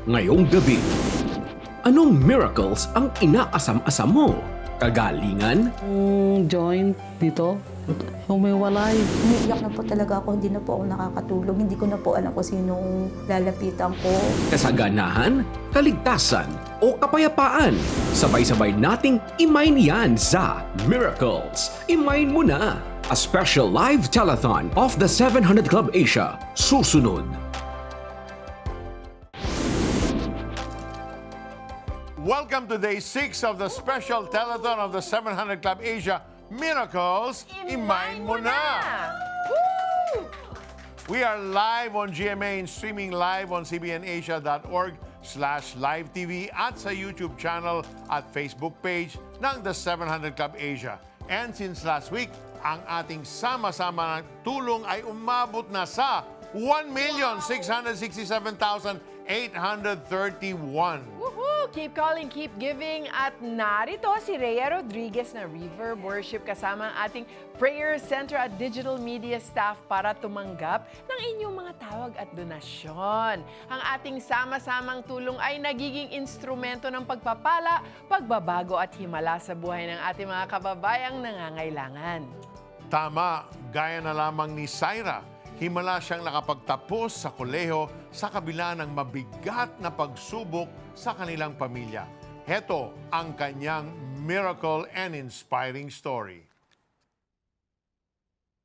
Ngayong gabi, anong miracles ang inaasam-asam mo? Kagalingan? Joint dito, humiwalay. Umiiyak na po talaga ako, hindi na po ako nakakatulog. Hindi ko na po alam kung sinong lalapitan ko. Kasaganahan? Kaligtasan? O kapayapaan? Sabay-sabay nating imayin yan sa Miracles. Imayin mo na! A special live telethon of the 700 Club Asia. Susunod. Welcome to day 6 of the special telethon of the 700 Club Asia Miracles. Imayin mo na! We are live on GMA and streaming live on cbnasia.org/live TV at sa YouTube channel at Facebook page ng the 700 Club Asia. And since last week, ang ating sama-sama ng tulong ay umabot na sa 1,667,831. Woohoo! Keep calling, keep giving. At narito si Rhea Rodriguez na Reverb Worship kasama ang ating Prayer Center at Digital Media staff para tumanggap ng inyong mga tawag at donasyon. Ang ating sama-samang tulong ay nagiging instrumento ng pagpapala, pagbabago at himala sa buhay ng ating mga kababayang nangangailangan. Tama, gaya na lamang ni Syra, himala siyang nakapagtapos sa koleho sa kabila ng mabigat na pagsubok sa kanilang pamilya. Heto ang kanyang miracle and inspiring story.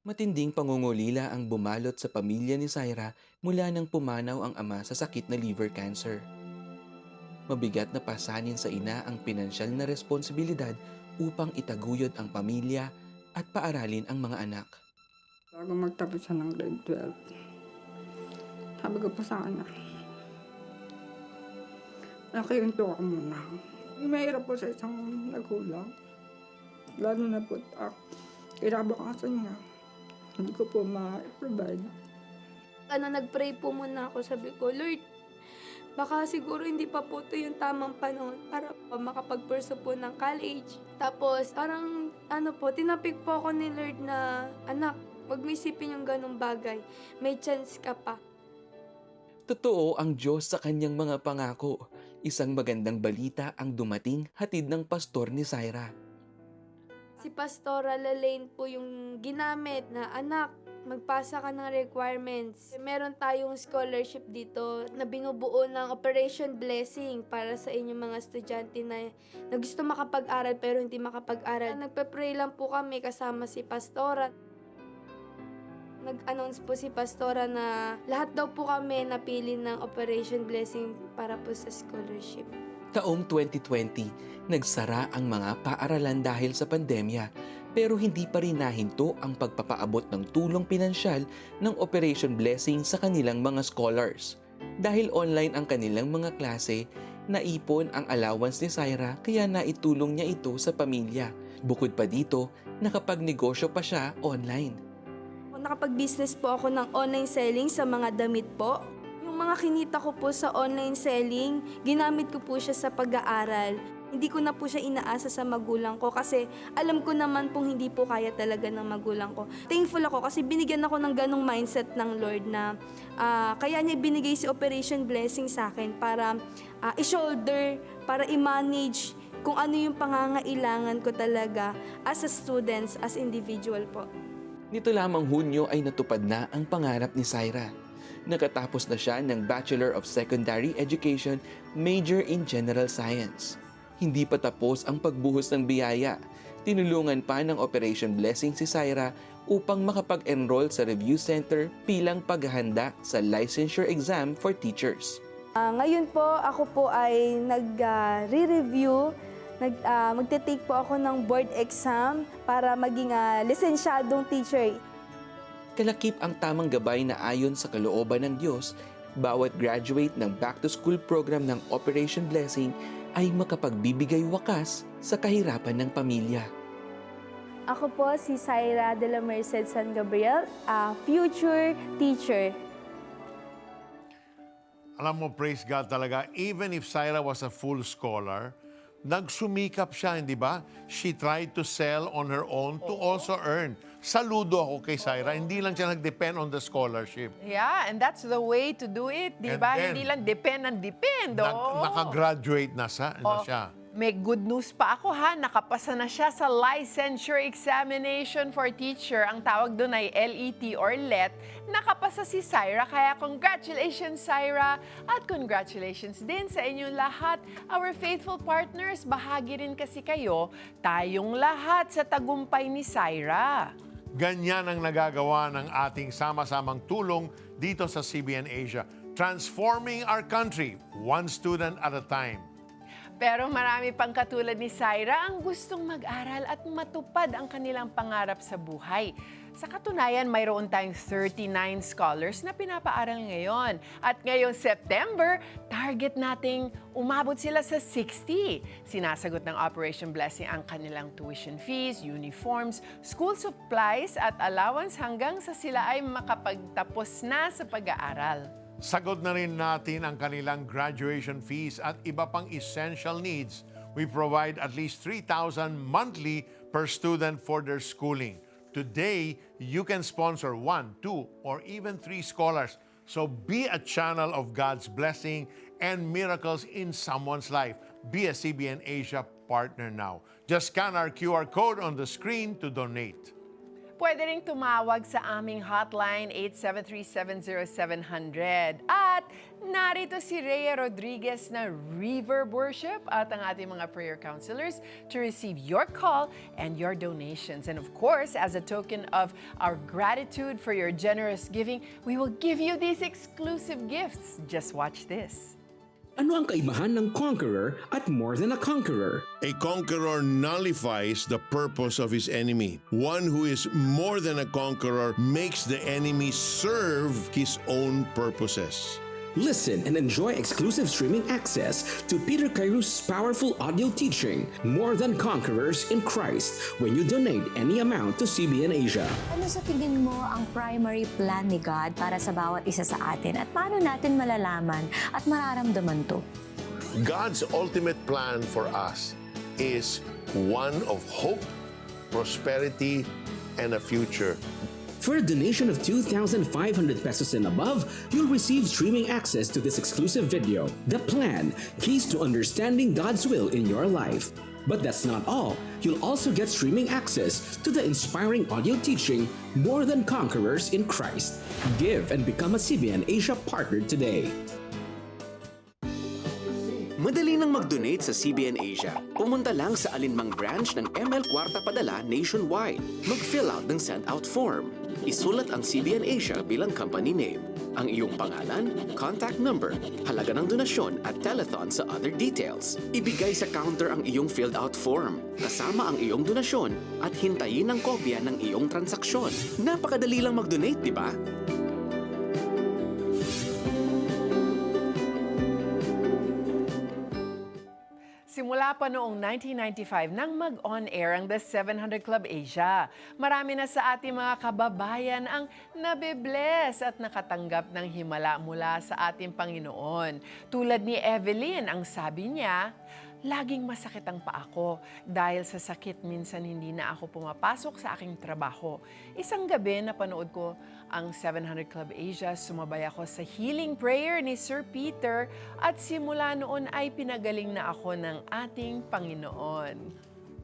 Matinding pangungulila ang bumalot sa pamilya ni Syra mula nang pumanaw ang ama sa sakit na liver cancer. Mabigat na pasanin sa ina ang pinansyal na responsibilidad upang itaguyod ang pamilya at paaralin ang mga anak. Bago magtapos siya ng grade 12, sabi ko pa sa kanya, nakihinto ka muna. Mahirap po sa isang nagulang. Lalo na po kinabukasan niya. Hindi ko po ma-provide. Nag-pray po muna ako. Sabi ko, Lord, baka siguro hindi pa po ito yung tamang panahon para makapag-pursue po ng college. Tapos, parang, tinapik po ako ni Lord na, anak, huwag mo isipin yung ganong bagay. May chance ka pa. Totoo ang Diyos sa kanyang mga pangako. Isang magandang balita ang dumating hatid ng pastor ni Syra. Si Pastora Lalaine po yung ginamit na, anak, magpasa ka ng requirements. Meron tayong scholarship dito na binubuo ng Operation Blessing para sa inyong mga estudyante na gusto makapag-aral pero hindi makapag-aral. Nagpe-pray lang po kami kasama si Pastora. Nag-announce po si Pastora na lahat daw po kami napili ng Operation Blessing para po sa scholarship. Taong 2020, nagsara ang mga paaralan dahil sa pandemya, pero hindi pa rin nahinto ang pagpapaabot ng tulong pinansyal ng Operation Blessing sa kanilang mga scholars. Dahil online ang kanilang mga klase, naipon ang allowance ni Syra kaya naitulong niya ito sa pamilya. Bukod pa dito, nakapagnegosyo pa siya online. Nakapag-business po ako ng online selling sa mga damit po. Yung mga kinita ko po sa online selling, ginamit ko po siya sa pag-aaral. Hindi ko na po siya inaasa sa magulang ko kasi alam ko naman pong hindi po kaya talaga ng magulang ko. Thankful ako kasi binigyan ako ng ganong mindset ng Lord na kaya niya binigay si Operation Blessing sa akin para i-shoulder, para i-manage kung ano yung pangangailangan ko talaga as a student, as individual po. Nito lamang Hunyo ay natupad na ang pangarap ni Syra. Nakatapos na siya ng Bachelor of Secondary Education, major in General Science. Hindi pa tapos ang pagbuhos ng biyaya. Tinulungan pa ng Operation Blessing si Syra upang makapag-enroll sa review center bilang paghahanda sa licensure exam for teachers. Ngayon po, ako po ay nag-re-review. Magte-take po ako ng board exam para maging lisensyadong teacher. Kalakip ang tamang gabay na ayon sa kalooban ng Diyos, bawat graduate ng back-to-school program ng Operation Blessing ay makapagbibigay wakas sa kahirapan ng pamilya. Ako po si Syra de la Merced San Gabriel, future teacher. Alam mo, praise God talaga, even if Syra was a full scholar, nagsumikap siya, hindi ba? She tried to sell on her own to also earn. saludo ako kay Syra. Hindi lang siya nag-depend on the scholarship. Yeah, and that's the way to do it, di And ba? then, Hindi lang depend. Oo. Nakagraduate na siya. May good news pa ako ha, nakapasa na siya sa Licensure Examination for Teacher. Ang tawag doon ay LET or LET. Nakapasa si Syra, kaya congratulations Syra! At congratulations din sa inyong lahat, our faithful partners. Bahagi rin kasi kayo, tayong lahat sa tagumpay ni Syra. Ganyan ang nagagawa ng ating sama-samang tulong dito sa CBN Asia. Transforming our country, one student at a time. Pero marami pang katulad ni Syra ang gustong mag-aral at matupad ang kanilang pangarap sa buhay. Sa katunayan, mayroon tayong 39 scholars na pinapaaral ngayon. At ngayong September, target nating umabot sila sa 60. Sinasagot ng Operation Blessing ang kanilang tuition fees, uniforms, school supplies at allowance hanggang sa sila ay makapagtapos na sa pag-aaral. Sagot na rin natin ang kanilang graduation fees at iba pang essential needs. We provide at least 3,000 monthly per student for their schooling. Today, you can sponsor 1, 2, or even 3 scholars. So be a channel of God's blessing and miracles in someone's life. Be a CBN Asia partner now. Just scan our QR code on the screen to donate. Pwede ring tumawag sa aming hotline 873-70700. At narito si Rhea Rodriguez na Reverb Worship at ang ating mga prayer counselors to receive your call and your donations. And of course, as a token of our gratitude for your generous giving, we will give you these exclusive gifts. Just watch this. Ano ang kaibahan ng conqueror at more than a conqueror? A conqueror nullifies the purpose of his enemy. One who is more than a conqueror makes the enemy serve his own purposes. Listen and enjoy exclusive streaming access to Peter Kairou's powerful audio teaching, More Than Conquerors in Christ, when you donate any amount to CBN Asia. Ano sa tingin mo ang primary plan ni God para sa bawat isa sa atin at paano natin malalaman at mararamdaman to? God's ultimate plan for us is one of hope, prosperity, and a future. For a donation of 2,500 pesos and above, you'll receive streaming access to this exclusive video, The Plan, Keys to Understanding God's Will in Your Life. But that's not all. You'll also get streaming access to the inspiring audio teaching, More Than Conquerors in Christ. Give and become a CBN Asia partner today. Madali nang mag-donate sa CBN Asia. Pumunta lang sa alinmang branch ng ML Kwarta Padala nationwide. Mag-fill out ng send-out form. Isulat ang CBN Asia bilang company name, ang iyong pangalan, contact number, halaga ng donasyon at telethon sa other details. Ibigay sa counter ang iyong filled-out form, kasama ang iyong donasyon at hintayin ang kopya ng iyong transaksyon. Napakadali lang mag-donate, di ba? Simula pa noong 1995 nang mag-on-air ang The 700 Club Asia. Marami na sa ating mga kababayan ang nabibless at nakatanggap ng himala mula sa ating Panginoon. Tulad ni Evelyn, ang sabi niya, laging masakit ang paa ko dahil sa sakit minsan hindi na ako pumapasok sa aking trabaho. Isang gabi napanood ko ang 700 Club Asia, sumabay ako sa healing prayer ni Sir Peter at simula noon ay pinagaling na ako ng ating Panginoon.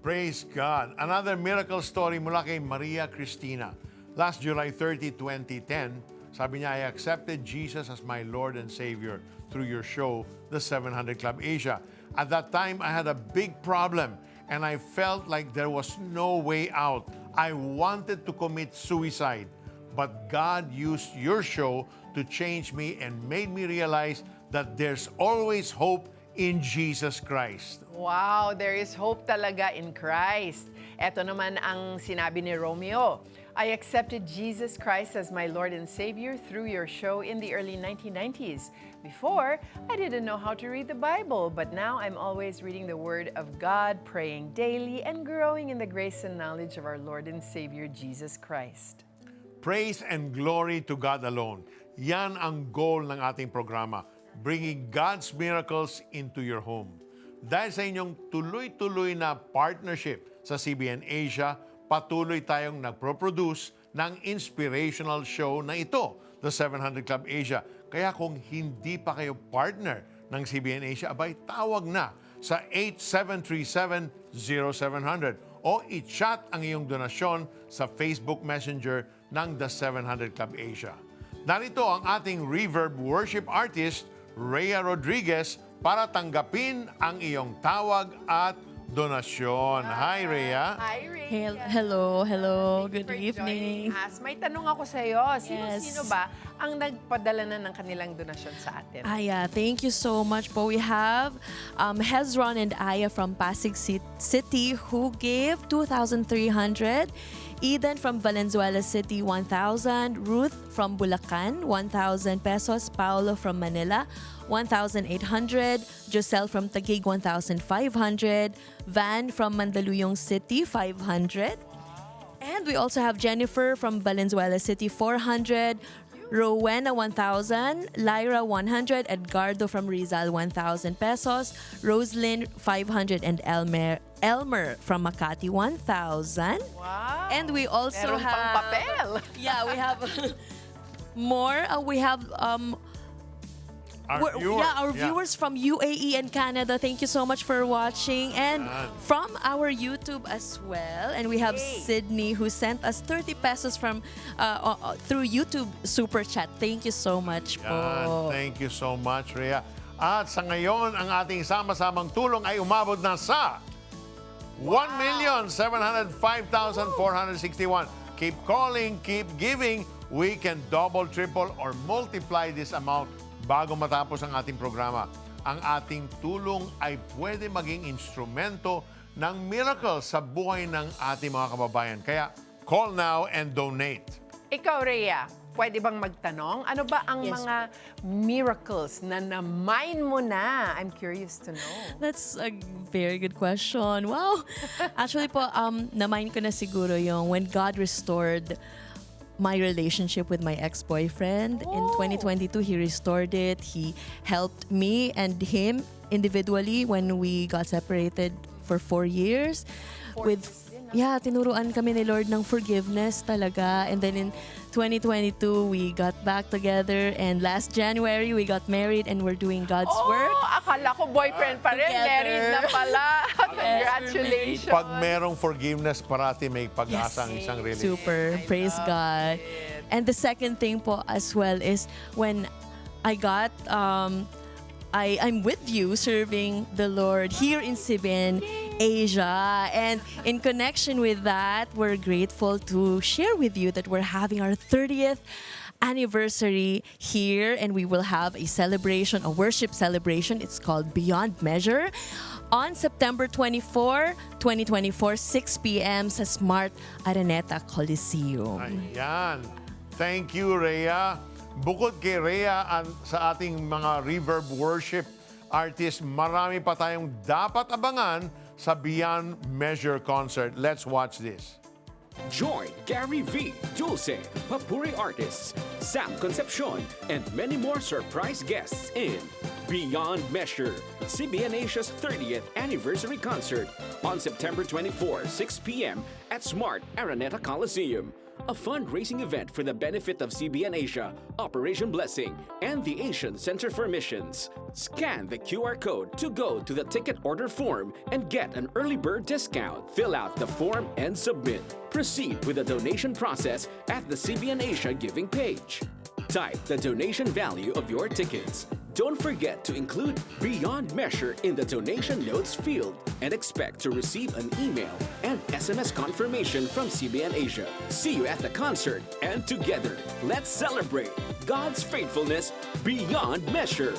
Praise God! Another miracle story mula kay Maria Cristina. Last July 30, 2010, sabi niya, I accepted Jesus as my Lord and Savior through your show, The 700 Club Asia. At that time, I had a big problem and I felt like there was no way out. I wanted to commit suicide. But God used your show to change me and made me realize that there's always hope in Jesus Christ. Wow, there is hope talaga in Christ. Ito naman ang sinabi ni Romeo. I accepted Jesus Christ as my Lord and Savior through your show in the early 1990s. Before, I didn't know how to read the Bible, but now I'm always reading the Word of God, praying daily, and growing in the grace and knowledge of our Lord and Savior Jesus Christ. Praise and glory to God alone. Yan ang goal ng ating programa, bringing God's miracles into your home. Dahil sa inyong tuloy-tuloy na partnership sa CBN Asia, patuloy tayong nagpo-produce ng inspirational show na ito, The 700 Club Asia. Kaya kung hindi pa kayo partner ng CBN Asia, abay tawag na sa 8737-0700 o i-chat ang iyong donasyon sa Facebook Messenger ng The 700 Club Asia. Narito ang ating Reverb worship artist, Rhea Rodriguez, para tanggapin ang iyong tawag at donasyon. Hi, Rhea. Hi, Ray. Hello. Thank Good you for evening. joining us. May tanong ako sa iyo. Sino-sino ba ang nagpadala na ng kanilang donasyon sa atin? Yeah, thank you so much po. We have Hezron and Aya from Pasig City who gave 2,300. Eden from Valenzuela City, 1,000. Ruth from Bulacan, 1,000 pesos. Paolo from Manila, 1,800. Josel from Taguig, 1,500. Van from Mandaluyong City, 500. And we also have Jennifer from Valenzuela City, 400. Rowena, 1,000. Lyra, 100. Edgardo from Rizal, 1,000 pesos. Roslyn, 500. And Elmer from Makati, 1,000. Wow. And we also Meron have... pang papel. Yeah, we have more. We have... our viewers from UAE and Canada, thank you so much for watching. And from our YouTube as well. And we have Sydney who sent us 30 pesos from through YouTube Super Chat. Thank you so much po. Yan. Thank you so much, Rhea. At sa ngayon, ang ating sama-samang tulong ay umabot na sa 1,705,461. Keep calling, keep giving. We can double, triple, or multiply this amount bago matapos ang ating programa. Ang ating tulong ay pwede maging instrumento ng miracle sa buhay ng ating mga kababayan. Kaya call now and donate. Ikaw, Rhea, pwede bang magtanong? Ano ba ang Yes. mga miracles na na-mine mo na? I'm curious to know. That's a very good question. Wow. Actually po, na-mind ko na siguro yung when God restored my relationship with my ex-boyfriend. In 2022, he restored it. He helped me and him individually when we got separated for 4 years. Tinuruan kami ni Lord ng forgiveness talaga. And then in 2022, we got back together. And last January, we got married and we're doing God's work. Akala ko boyfriend pa rin. Together. Married na pala. Congratulations. Pag merong forgiveness, parati may pag-asa ang isang relationship. Super. Praise God. And the second thing po as well is when I got, I'm with you serving the Lord here in CBN Asia. And in connection with that, we're grateful to share with you that we're having our 30th anniversary here, and we will have a celebration, a worship celebration. It's called Beyond Measure. On September 24, 2024, 6 p.m. sa Smart Araneta Coliseum. Ayan. Thank you, Rhea. Bukod kay Rhea sa ating mga Reverb worship artists, marami pa tayong dapat abangan sa Beyond Measure concert. Let's watch this. Join Gary V, Dulce, Papuri artists, Sam Concepcion, and many more surprise guests in Beyond Measure, CBN Asia's 30th anniversary concert on September 24, 6 p.m. at Smart Araneta Coliseum. A fundraising event for the benefit of CBN Asia, Operation Blessing, and the Asian Center for Missions. Scan the QR code to go to the ticket order form and get an early bird discount. Fill out the form and submit. Proceed with the donation process at the CBN Asia giving page. Type the donation value of your tickets. Don't forget to include Beyond Measure in the donation notes field and expect to receive an email and SMS confirmation from CBN Asia. See you at the concert, and together, let's celebrate God's faithfulness beyond measure.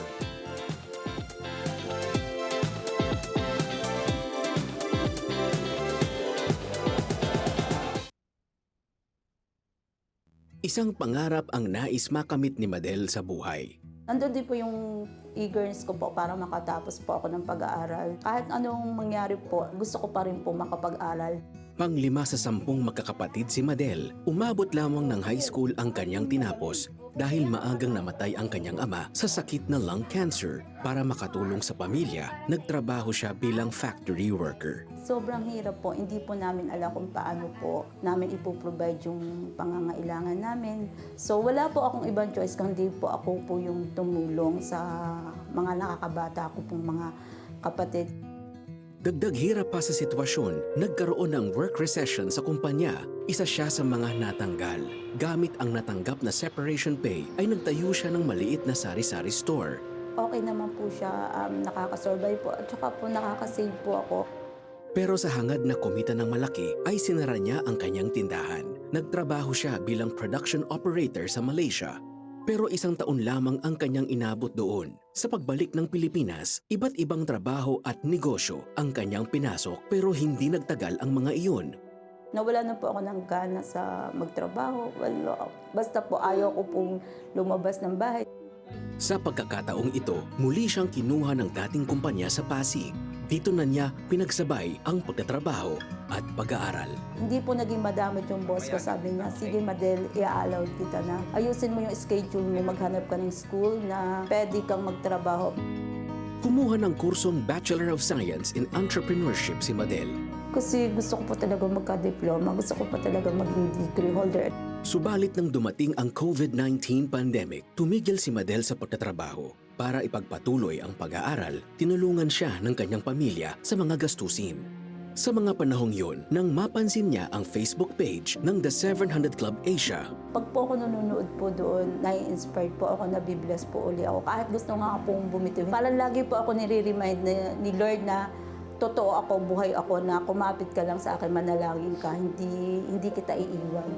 Isang pangarap ang nais makamit ni Madel sa buhay. Nandun din po yung eagerness ko po para makatapos po ako ng pag-aaral. Kahit anong mangyari po, gusto ko pa rin po makapag-aral. Pang-5 sa 10 magkakapatid si Madel. Umabot lamang ng high school ang kanyang tinapos dahil maagang namatay ang kanyang ama sa sakit na lung cancer. Para makatulong sa pamilya, nagtrabaho siya bilang factory worker. Sobrang hirap po, hindi po namin alam kung paano po namin ipoprovide yung pangangailangan namin. So wala po akong ibang choice kundi po ako po yung tumulong sa mga nakakabata ko pong mga kapatid. Dagdag hirap pa sa sitwasyon, nagkaroon ng work recession sa kumpanya. Isa siya sa mga natanggal. Gamit ang natanggap na separation pay ay nagtayo siya ng maliit na sari-sari store. Okay naman po siya, nakakasurvive po at saka po nakakasave po ako. Pero sa hangad na kumita ng malaki ay sinara niya ang kanyang tindahan. Nagtrabaho siya bilang production operator sa Malaysia. Pero 1 taon lamang ang kanyang inabot doon. Sa pagbalik ng Pilipinas, iba't ibang trabaho at negosyo ang kanyang pinasok pero hindi nagtagal ang mga iyon. Nawala na po ako ng gana sa magtrabaho. Basta po ayaw ko pong lumabas ng bahay. Sa pagkakataong ito, muli siyang kinuha ng dating kumpanya sa Pasig. Dito na niya pinagsabay ang pagtatrabaho at pag-aaral. Hindi po naging madamot yung boss ko. Sabi niya, sige Madel, i-allow kita na. Ayusin mo yung schedule mo, maghanap ka ng school na pwede kang magtrabaho. Kumuha ng kursong Bachelor of Science in Entrepreneurship si Madel. Kasi gusto ko po talaga magka-diploma, gusto ko po talaga maging degree holder. Subalit nang dumating ang COVID-19 pandemic, tumigil si Madel sa pagtatrabaho. Para ipagpatuloy ang pag-aaral, tinulungan siya ng kanyang pamilya sa mga gastusin. Sa mga panahong yun, nang mapansin niya ang Facebook page ng The 700 Club Asia. Pag po ako nanonood po doon, nai-inspired po ako, nabibless po uli ako. Kahit gusto nga pong bumitiw. Parang lagi po ako nire-remind ni Lord na totoo ako, buhay ako, na kumapit ka lang sa akin, manalangin ka, hindi kita iiwan.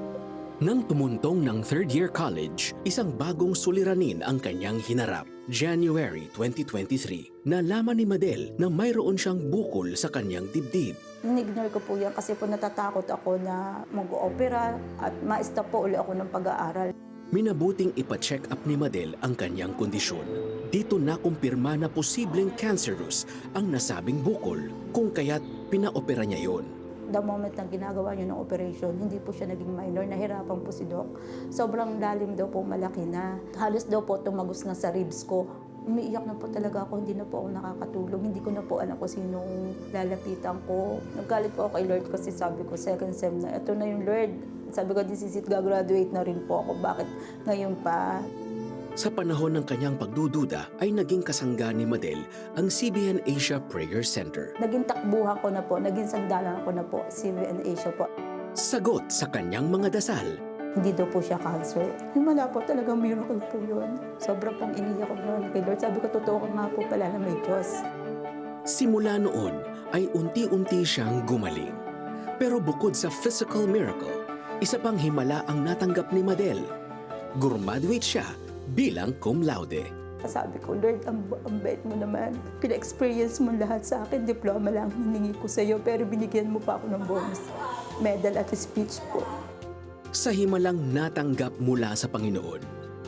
Nang tumuntong ng third-year college, isang bagong suliranin ang kanyang hinarap. January 2023, nalaman ni Madel na mayroon siyang bukol sa kanyang dibdib. Ignore ko po yan kasi po natatakot ako na mag-opera at ma-stop po uli ako ng pag-aaral. Minabuting ipa-check up ni Madel ang kanyang kondisyon. Dito nakumpirma na posibleng cancerous ang nasabing bukol, kung kaya't pinaopera niya yon. The moment na ginagawa niyo ng operation, hindi po siya naging minor, nahirapan po si Doc. Sobrang lalim daw po, malaki na. Halos daw po tumagos na sa ribs ko. Umiiyak na po talaga ako, hindi na po ako nakakatulog. Hindi ko na po alam kung sinong lalapitan ko. Naggalit po ako kay Lord kasi sabi ko, second sem na, ito na yung Lord. Sabi ko, this is it, gagraduate na rin po ako. Bakit ngayon pa? Sa panahon ng kanyang pagdududa ay naging kasangga ni Madel ang CBN Asia Prayer Center. Naging takbuhan ko na po, naging sandalan ko na po, CBN Asia po. Sagot sa kanyang mga dasal. Hindi daw po siya cancer. Himala po, talagang miracle po yun. Sobrang pong iniyak ko noon kay Lord. Sabi ko, totoo ka nga po pala na may Diyos. Simula noon ay unti-unti siyang gumaling. Pero bukod sa physical miracle, isa pang himala ang natanggap ni Madel. Graduate siya bilang cum laude. Sabi ko, Lord, ang bait mo naman. Pina-experience mo lahat sa akin. Diploma lang hiningi ko sa iyo, pero binigyan mo pa ako ng bonus medal at speech po. Sa himalang natanggap mula sa Panginoon,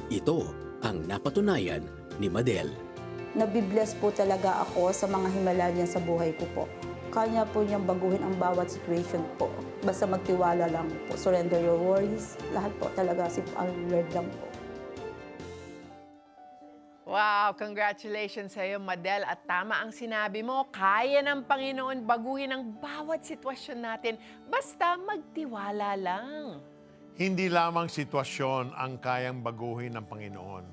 ito ang napatunayan ni Madel. Nabibless po talaga ako sa mga himala niya sa buhay ko po. Kanya po niyang baguhin ang bawat situation po. Basta magtiwala lang po. Surrender your worries. Lahat po talaga si Lord lang po. Wow, congratulations sa iyo, Madel. At tama ang sinabi mo, kaya ng Panginoon baguhin ang bawat sitwasyon natin. Basta magtiwala lang. Hindi lamang sitwasyon ang kayang baguhin ng Panginoon.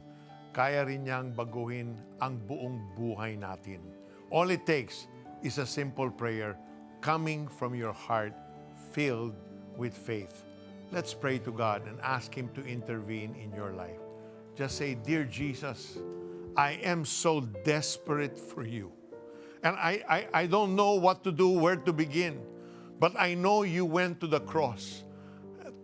Kaya rin niyang baguhin ang buong buhay natin. All it takes is a simple prayer coming from your heart filled with faith. Let's pray to God and ask Him to intervene in your life. Just say, Dear Jesus, I am so desperate for you. And I don't know what to do, where to begin. But I know you went to the cross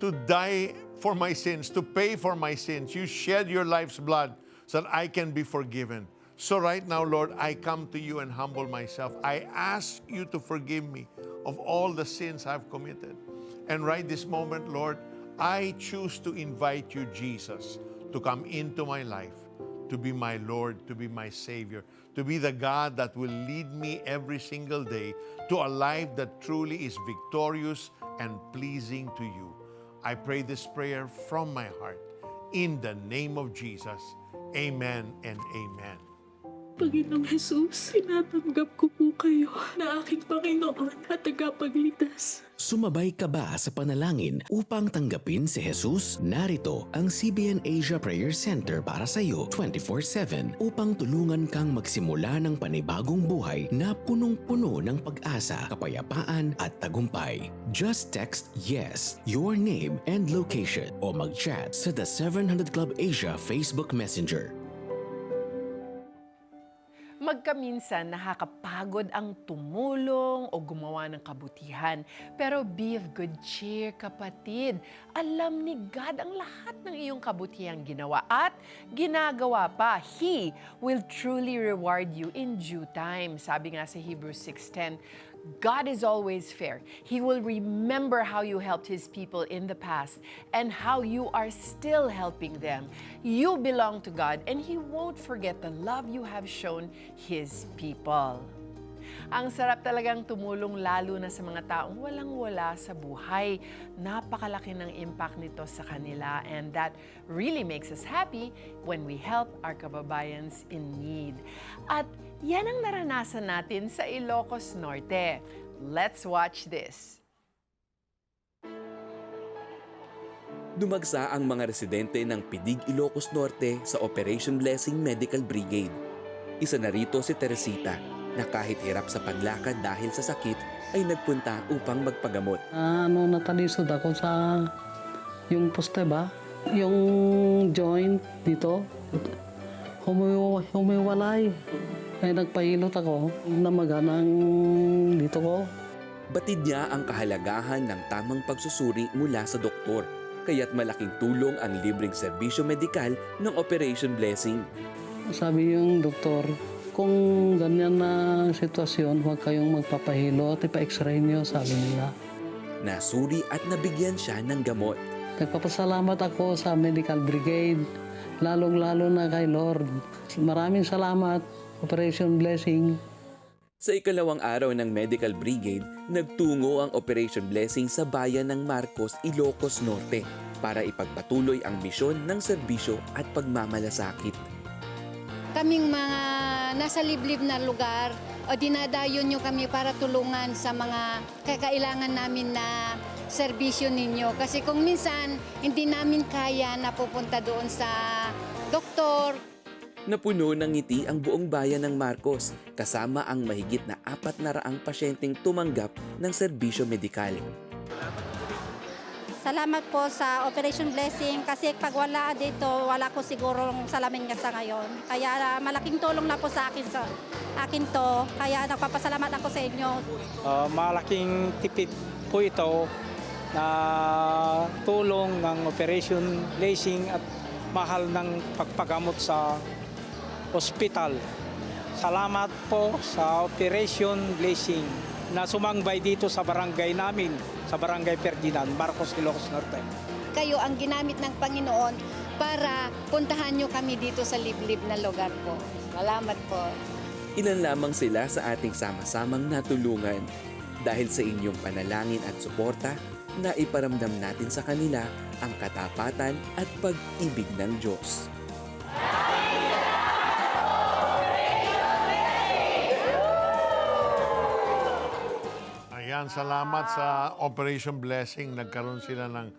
to die for my sins, to pay for my sins. You shed your life's blood so that I can be forgiven. So right now, Lord, I come to you and humble myself. I ask you to forgive me of all the sins I've committed. And right this moment, Lord, I choose to invite you, Jesus, to come into my life, to be my Lord, to be my Savior, to be the God that will lead me every single day to a life that truly is victorious and pleasing to you. I pray this prayer from my heart. In the name of Jesus. Amen and amen. Panginoong Jesus, tinatanggap ko po kayo na aking Panginoon at tagapagligtas. Sumabay ka ba sa panalangin upang tanggapin si Jesus? Narito ang CBN Asia Prayer Center para sa iyo 24/7 upang tulungan kang magsimula ng panibagong buhay na punong-puno ng pag-asa, kapayapaan at tagumpay. Just text YES, your name and location o mag-chat sa The 700 Club Asia Facebook Messenger. Magkaminsan nakakapagod ang tumulong o gumawa ng kabutihan. Pero be of good cheer, kapatid. Alam ni God ang lahat ng iyong kabutihang ginawa at ginagawa pa. He will truly reward you in due time. Sabi nga sa Hebrews 6:10, God is always fair. He will remember how you helped His people in the past and how you are still helping them. You belong to God and He won't forget the love you have shown His people. Ang sarap talagang tumulong lalo na sa mga taong walang-wala sa buhay. Napakalaki ng impact nito sa kanila and that really makes us happy when we help our kababayans in need. At yan ang naranasan natin sa Ilocos Norte. Let's watch this. Dumagsa ang mga residente ng Pidig, Ilocos Norte sa Operation Blessing Medical Brigade. Isa na rito si Teresita na kahit hirap sa paglakad dahil sa sakit ay nagpunta upang magpagamot. Natalisod ako sa yung poste ba? Yung joint dito, humiwalay. Ay nagpahilot ako na maganang dito ko. Batid niya ang kahalagahan ng tamang pagsusuri mula sa doktor. Kaya't malaking tulong ang libreng serbisyo medikal ng Operation Blessing. Sabi yung doktor, kung ganyan na sitwasyon, huwag kayong magpapahilot, ipa-x-ray niyo, sabi nila. Nasuri at nabigyan siya ng gamot. Nagpapasalamat ako sa Medical Brigade, lalong-lalo na kay Lord. Maraming salamat, Operation Blessing. Sa ikalawang araw ng Medical Brigade, nagtungo ang Operation Blessing sa bayan ng Marcos, Ilocos Norte para ipagpatuloy ang misyon ng serbisyo at pagmamalasakit. Kaming mga nasa liblib na lugar o dinadayo nyo kami para tulungan sa mga kakailangan namin na serbisyo ninyo. Kasi kung minsan hindi namin kaya na pupunta doon sa doktor. Napuno ng ngiti ang buong bayan ng Marcos kasama ang mahigit na 400 pasyenteng tumanggap ng serbisyo medikal. Salamat po sa Operation Blessing kasi pag wala dito, wala ko sigurong salamin nga sa ngayon. Kaya malaking tulong na po sa akin to. Kaya nagpapasalamat ako sa inyo. Malaking tipid po ito na tulong ng Operation Blessing at mahal ng pagpagamot sa ospital. Salamat po sa Operation Blessing na sumangbay dito sa barangay namin, sa Barangay Ferdinand, Marcos, Ilocos Norte. Kayo ang ginamit ng Panginoon para puntahan nyo kami dito sa liblib na lugar po. Salamat po. Ilan lamang sila sa ating sama-samang natulungan. Dahil sa inyong panalangin at suporta, na iparamdam natin sa kanila ang katapatan at pag-ibig ng Diyos. Ayan, salamat sa Operation Blessing. Nagkaroon sila ng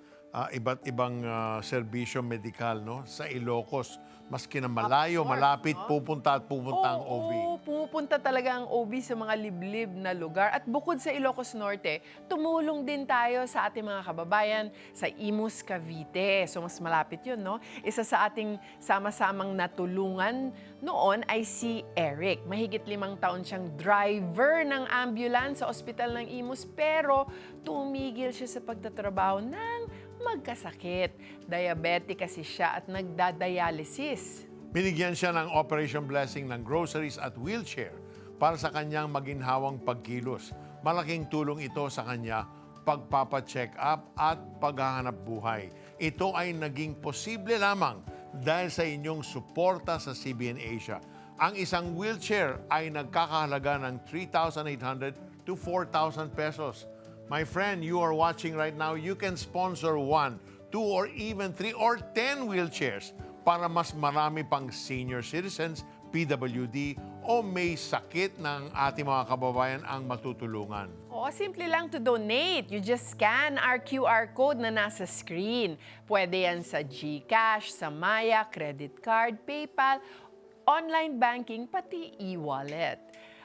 iba't ibang serbisyo medikal, no? Sa Ilocos. Maski na malayo, malapit, pupunta ang OB. Oo, pumupunta talaga ang OB sa mga liblib na lugar. At bukod sa Ilocos Norte, tumulong din tayo sa ating mga kababayan sa Imus, Cavite. So mas malapit yun, no? Isa sa ating sama-samang natulungan noon ay si Eric. Mahigit 5 taon siyang driver ng ambulance sa ospital ng Imus, pero tumigil siya sa pagtatrabaho ng magkasakit. Diabetic kasi siya at nagdadialysis. Binigyan siya ng Operation Blessing ng groceries at wheelchair para sa kanyang maginhawang pagkilos. Malaking tulong ito sa kanya pagpapacheck up at paghahanap buhay. Ito ay naging posible lamang dahil sa inyong suporta sa CBN Asia. Ang isang wheelchair ay nagkakahalaga ng 3,800 to 4,000 pesos. My friend, you are watching right now, you can sponsor 1, 2, or even 3 or 10 wheelchairs para mas marami pang senior citizens, PWD, o may sakit ng ating mga kababayan ang matutulungan. O, simple lang to donate. You just scan our QR code na nasa screen. Pwede yan sa GCash, sa Maya, credit card, PayPal, online banking, pati e-wallet.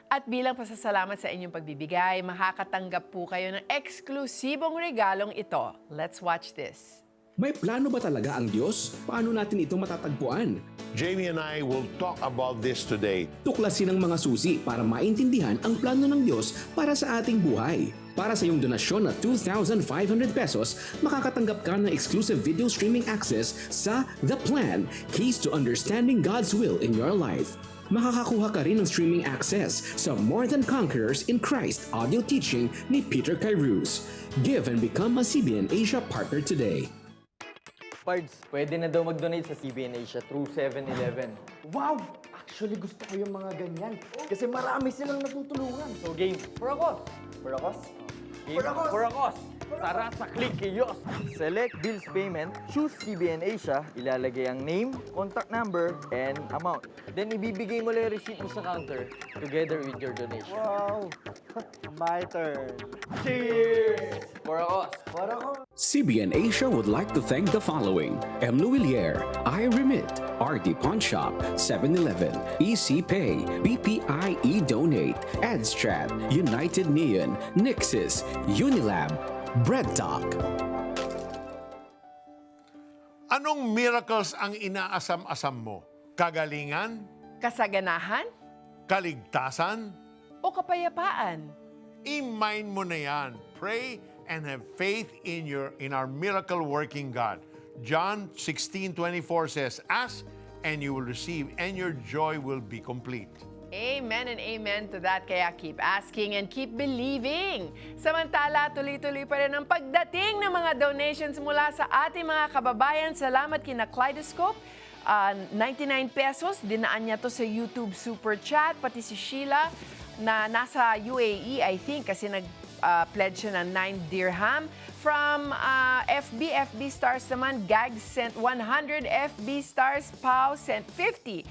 At bilang pasasalamat sa inyong pagbibigay, makakatanggap po kayo ng eksklusibong regalong ito. Let's watch this. May plano ba talaga ang Diyos? Paano natin ito matatagpuan? Jamie and I will talk about this today. Tuklasin ang mga susi para maintindihan ang plano ng Diyos para sa ating buhay. Para sa iyong donasyon na 2,500 pesos, makakatanggap ka ng exclusive video streaming access sa The Plan, Keys to Understanding God's Will in Your Life. Makakakuha ka rin ng streaming access sa More Than Conquerors in Christ audio teaching ni Peter Kairouz. Give and become a CBN Asia partner today. Pards, pwede na daw mag-donate sa CBN Asia through 7-Eleven. Wow! Actually, gusto ko yung mga ganyan. Kasi marami silang natutulungan. So, game. For a cause. For a cause? Game. For a cause. Tara sa Click Kiosk. Select Bills Payment, choose CBN Asia, ilalagay ang name, contact number, and amount. Then, ibibigay mo lang yung receipt mo sa counter together with your donation. Wow! My turn. Cheers! For a cause. For a cause. CBN Asia would like to thank the following: M. Luillier, iRemit, RD Pawn Shop, 7-Eleven, EC Pay, BPI eDonate, AdsChat, United Neon, Nixis, Unilab, Bread Talk. Anong miracles ang inaasam-asam mo? Kagalingan? Kasaganahan? Kaligtasan? O kapayapaan? I-mind mo na yan. Pray and have faith in our miracle-working God. John 16:24 says, "Ask and you will receive, and your joy will be complete." Amen and amen to that. Kaya keep asking and keep believing. Samantala, tuloy-tuloy pa rin ang pagdating ng mga donations mula sa ating mga kababayan. Salamat kina Kaleidoscope. 99 pesos. Dinaan niya to sa YouTube Super Chat. Pati si Sheila na nasa UAE, I think, kasi nag-pledge siya ng 9 dirham. From FB Stars naman, Gag sent 100 FB Stars, Pau sent 50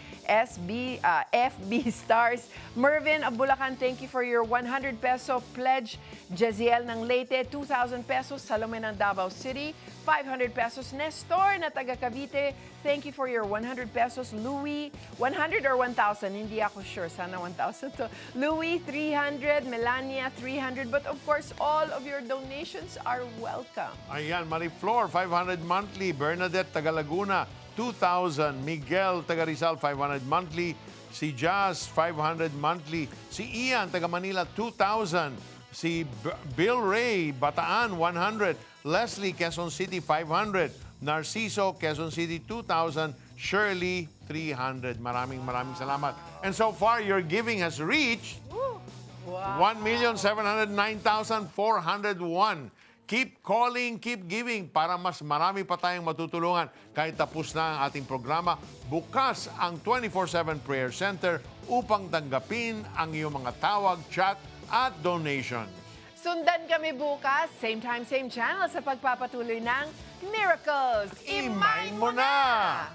FB Stars. Mervin of Bulacan, thank you for your 100 peso pledge. Jaziel ng Leyte, 2,000 pesos. Salome ng Davao City, 500 pesos. Nestor na taga Cavite, thank you for your 100 pesos. Louie, 100 or 1,000? Hindi ako sure. Sana 1,000 to. Louie, 300. Melania, 300. But of course, all of your donations are welcome. Ayan, Mariflor, 500 monthly. Bernadette, taga Laguna, 2,000. Miguel, taga Rizal, 500 monthly. Si Jazz, 500 monthly. Si Ian, taga Manila, 2,000. Si Bill Ray, Bataan, 100. Leslie, Quezon City, 500. Narciso, Quezon City, 2,000. Shirley, 300. Maraming salamat. And so far, your giving has reached 1,709,401. Keep calling, keep giving para mas marami pa tayong matutulungan. Kahit tapos na ang ating programa, bukas ang 24/7 Prayer Center upang tanggapin ang iyong mga tawag, chat at donations. Sundan kami bukas, same time, same channel sa pagpapatuloy ng Miracles. I-mind mo na!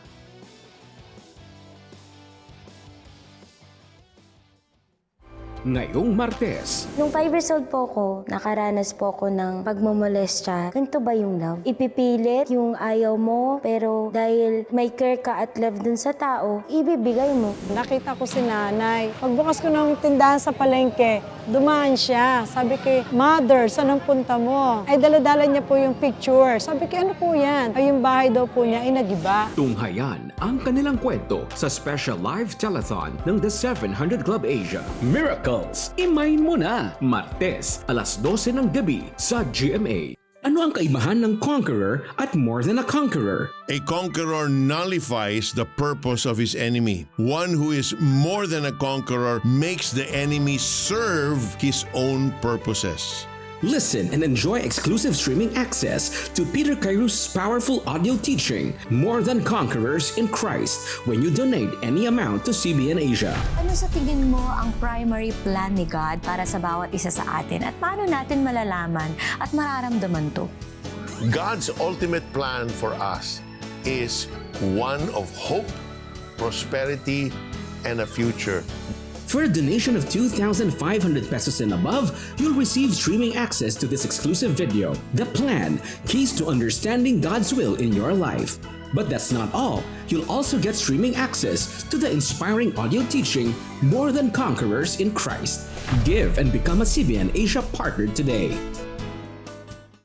Ngayong Martes, Nung 5 years old po ako, nakaranas po ako ng pagmamolestya. Ganito ba yung love? Ipipilit yung ayaw mo, pero dahil may care ka at love dun sa tao, ibibigay mo. Nakita ko si nanay. Pagbukas ko ng tindahan sa palengke, dumaan siya. Sabi ko, Mother, saan ang punta mo? Ay, dala-dala niya po yung picture. Sabi ko, ano po yan? Ay, yung bahay daw po niya ay nagiba. tunghayan ang kanilang kwento sa special live telethon ng The 700 Club Asia. Miracles! I-mind mo na! Martes, alas 12 ng gabi sa GMA. Ano ang kaibahan ng conqueror at more than a conqueror? A conqueror nullifies the purpose of his enemy. One who is more than a conqueror makes the enemy serve his own purposes. Listen and enjoy exclusive streaming access to Peter Kairou's powerful audio teaching, More Than Conquerors in Christ, when you donate any amount to CBN Asia. Ano sa tingin mo ang primary plan ni God para sa bawat isa sa atin at paano natin malalaman at mararamdaman to? God's ultimate plan for us is one of hope, prosperity, and a future. For a donation of 2,500 pesos and above, you'll receive streaming access to this exclusive video, The Plan, Keys to Understanding God's Will in Your Life. But that's not all. You'll also get streaming access to the inspiring audio teaching, More Than Conquerors in Christ. Give and become a CBN Asia partner today.